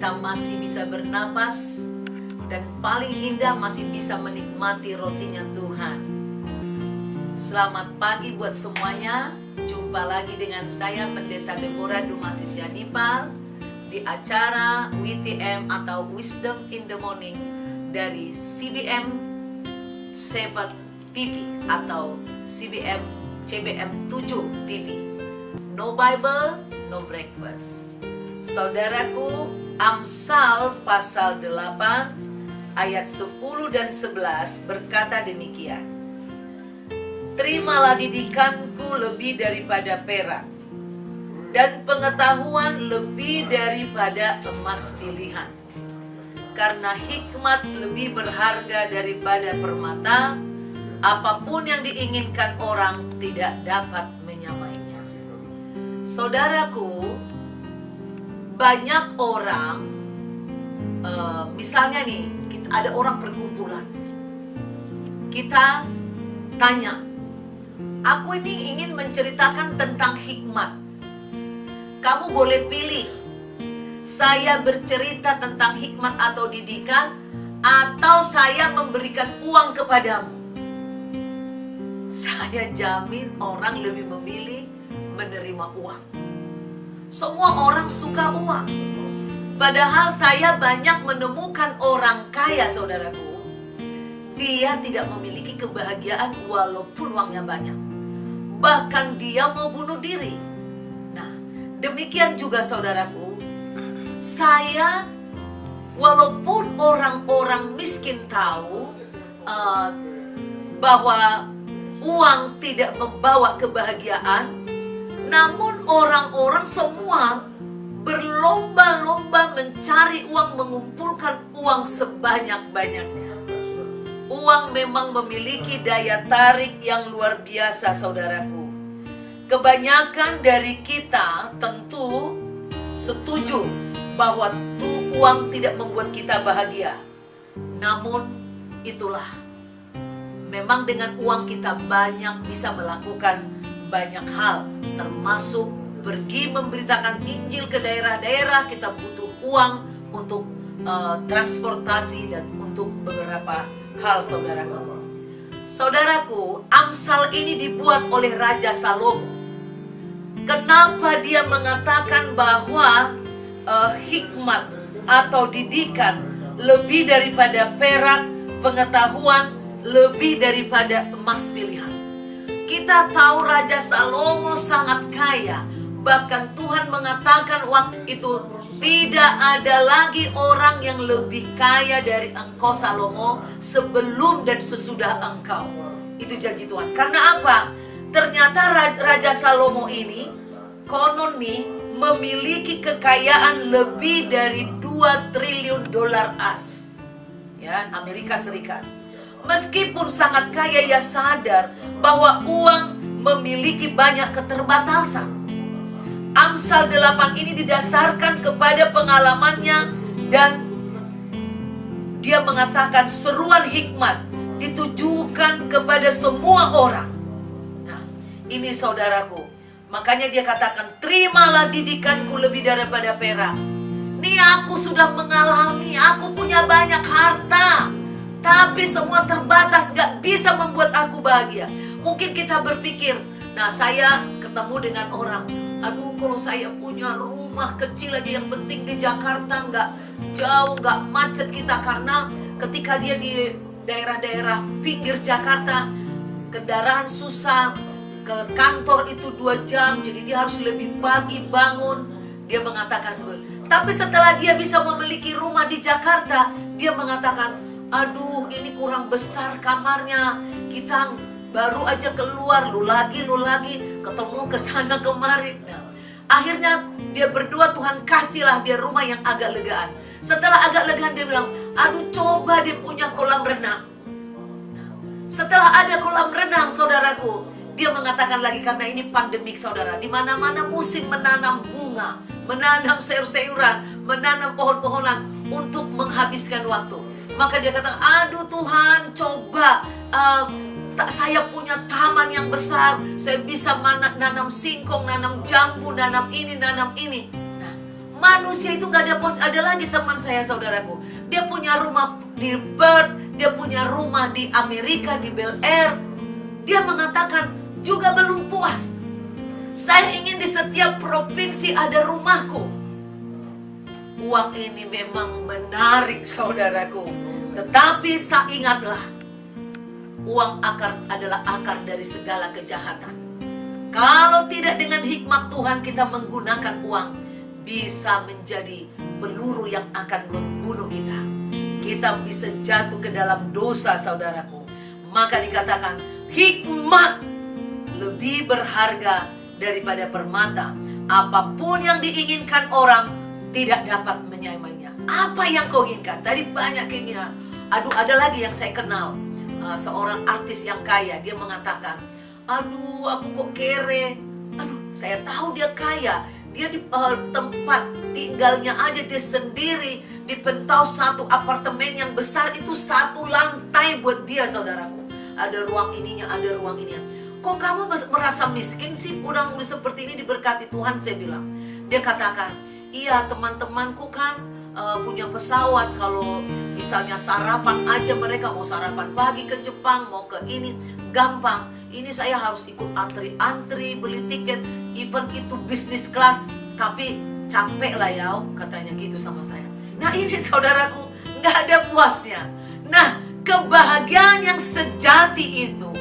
kita masih bisa bernapas, dan paling indah masih bisa menikmati rotinya Tuhan. Selamat pagi buat semuanya. Jumpa lagi dengan saya Pendeta Deborah Dumasi Sianipar di acara WTM atau Wisdom in the Morning dari CBM 7 TV atau CBM 7 TV. No Bible, no breakfast. Saudaraku, Amsal pasal 8 ayat 10 dan 11 berkata demikian. Terimalah didikanku lebih daripada perak, dan pengetahuan lebih daripada emas pilihan. Karena hikmat lebih berharga daripada permata, apapun yang diinginkan orang tidak dapat menyamainya. Saudaraku, banyak orang, misalnya nih, ada orang perkumpulan. Kita tanya, aku ini ingin menceritakan tentang hikmat. Kamu boleh pilih, saya bercerita tentang hikmat atau didikan, atau saya memberikan uang kepadamu. Saya jamin orang lebih memilih menerima uang. Semua orang suka uang. Padahal saya banyak menemukan orang kaya, saudaraku, dia tidak memiliki kebahagiaan walaupun uangnya banyak. Bahkan dia mau bunuh diri. Nah, demikian juga saudaraku, saya walaupun orang-orang miskin tahu bahwa uang tidak membawa kebahagiaan, namun orang-orang semua berlomba-lomba mencari uang, mengumpulkan uang sebanyak-banyaknya. Uang memang memiliki daya tarik yang luar biasa, saudaraku. Kebanyakan dari kita tentu setuju bahwa uang tidak membuat kita bahagia. Namun itulah, memang dengan uang kita banyak bisa melakukan banyak hal, termasuk pergi memberitakan Injil ke daerah-daerah. Kita butuh uang untuk transportasi dan untuk beberapa hal, saudaraku. Saudaraku, Amsal ini dibuat oleh Raja Salomo. Kenapa dia mengatakan bahwa hikmat atau didikan lebih daripada perak, pengetahuan lebih daripada emas pilihan? Kita tahu Raja Salomo sangat kaya. Bahkan Tuhan mengatakan waktu itu, tidak ada lagi orang yang lebih kaya dari engkau Salomo sebelum dan sesudah engkau. Itu janji Tuhan. Karena apa? Ternyata Raja Salomo ini konon nih memiliki kekayaan lebih dari 2 triliun dolar as, ya, Amerika Serikat. Meskipun sangat kaya, ia sadar bahwa uang memiliki banyak keterbatasan. Amsal 8 ini didasarkan kepada pengalamannya, dan dia mengatakan seruan hikmat ditujukan kepada semua orang. Nah, ini saudaraku, makanya dia katakan, terimalah didikanku lebih daripada perak. Nih, aku sudah mengalami, aku punya banyak harta, tapi semua terbatas, gak bisa membuat aku bahagia. Mungkin kita berpikir, nah, saya ketemu dengan orang, aduh, kalau saya punya rumah kecil aja, yang penting di Jakarta, nggak jauh, nggak macet kita. Karena ketika dia di daerah-daerah pinggir Jakarta, kendaraan susah, ke kantor itu 2 jam, jadi dia harus lebih pagi bangun. Dia mengatakan tapi setelah dia bisa memiliki rumah di Jakarta, dia mengatakan, aduh, ini kurang besar kamarnya, kita baru aja keluar, lu lagi, ketemu ke sana kemari. Nah, akhirnya dia berdoa, Tuhan kasihlah dia rumah yang agak legaan. Setelah agak legaan, dia bilang, aduh, coba dia punya kolam renang. Nah, setelah ada kolam renang, saudaraku, dia mengatakan lagi, karena ini pandemik, saudara, di mana-mana musim menanam bunga, menanam sayur-sayuran, menanam pohon-pohonan untuk menghabiskan waktu. Maka dia kata, aduh Tuhan, coba saya punya taman yang besar, saya bisa nanam singkong, nanam jambu, nanam ini, nanam ini. Nah, Manusia itu gak ada ada lagi teman saya, saudaraku. Dia punya rumah di Perth, dia punya rumah di Amerika, di Bel Air. Dia mengatakan juga belum puas. Saya ingin di setiap provinsi ada rumahku. Uang ini memang menarik, saudaraku. Tetapi ingatlah, uang adalah akar dari segala kejahatan. Kalau tidak dengan hikmat Tuhan kita menggunakan uang, bisa menjadi peluru yang akan membunuh kita. Kita bisa jatuh ke dalam dosa, saudaraku. Maka dikatakan hikmat lebih berharga daripada permata. Apapun yang diinginkan orang tidak dapat menyamainya. Apa yang kau inginkan? Tadi banyak keinginan. Aduh, ada lagi yang saya kenal, seorang artis yang kaya. Dia mengatakan, aduh aku kok kere. Aduh, saya tahu dia kaya. Dia di tempat tinggalnya aja dia sendiri, di penthouse satu apartemen yang besar, itu 1 lantai buat dia, saudaraku. Ada ruang ininya, ada ruang ininya. Kok kamu merasa miskin sih? Udah seperti ini diberkati Tuhan, saya bilang. Dia katakan, iya teman-temanku kan punya pesawat. Kalau misalnya sarapan aja, mereka mau sarapan pagi ke Jepang, mau ke ini, gampang. Ini saya harus ikut antri-antri, beli tiket, even itu bisnis kelas, tapi capek lah ya, katanya gitu sama saya. Nah ini saudaraku, nggak ada puasnya. Nah, kebahagiaan yang sejati itu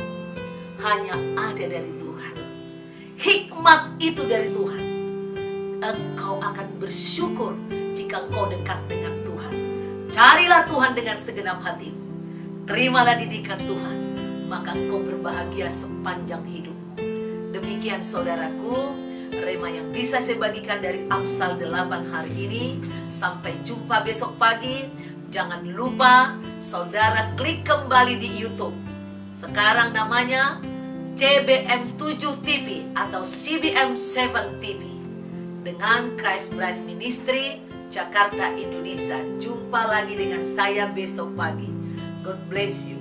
hanya ada dari Tuhan. Hikmat itu dari Tuhan. Engkau akan bersyukur jika engkau dekat dengan Tuhan. Carilah Tuhan dengan segenap hati. Terimalah didikan Tuhan, maka engkau berbahagia sepanjang hidupmu. Demikian saudaraku, rema yang bisa saya bagikan dari Amsal 8 hari ini. Sampai jumpa besok pagi. Jangan lupa saudara klik kembali di YouTube. Sekarang namanya CBM7 TV atau CBM7 TV. Dengan Christ Bride Ministry Jakarta, Indonesia. Jumpa lagi dengan saya besok pagi. God bless you.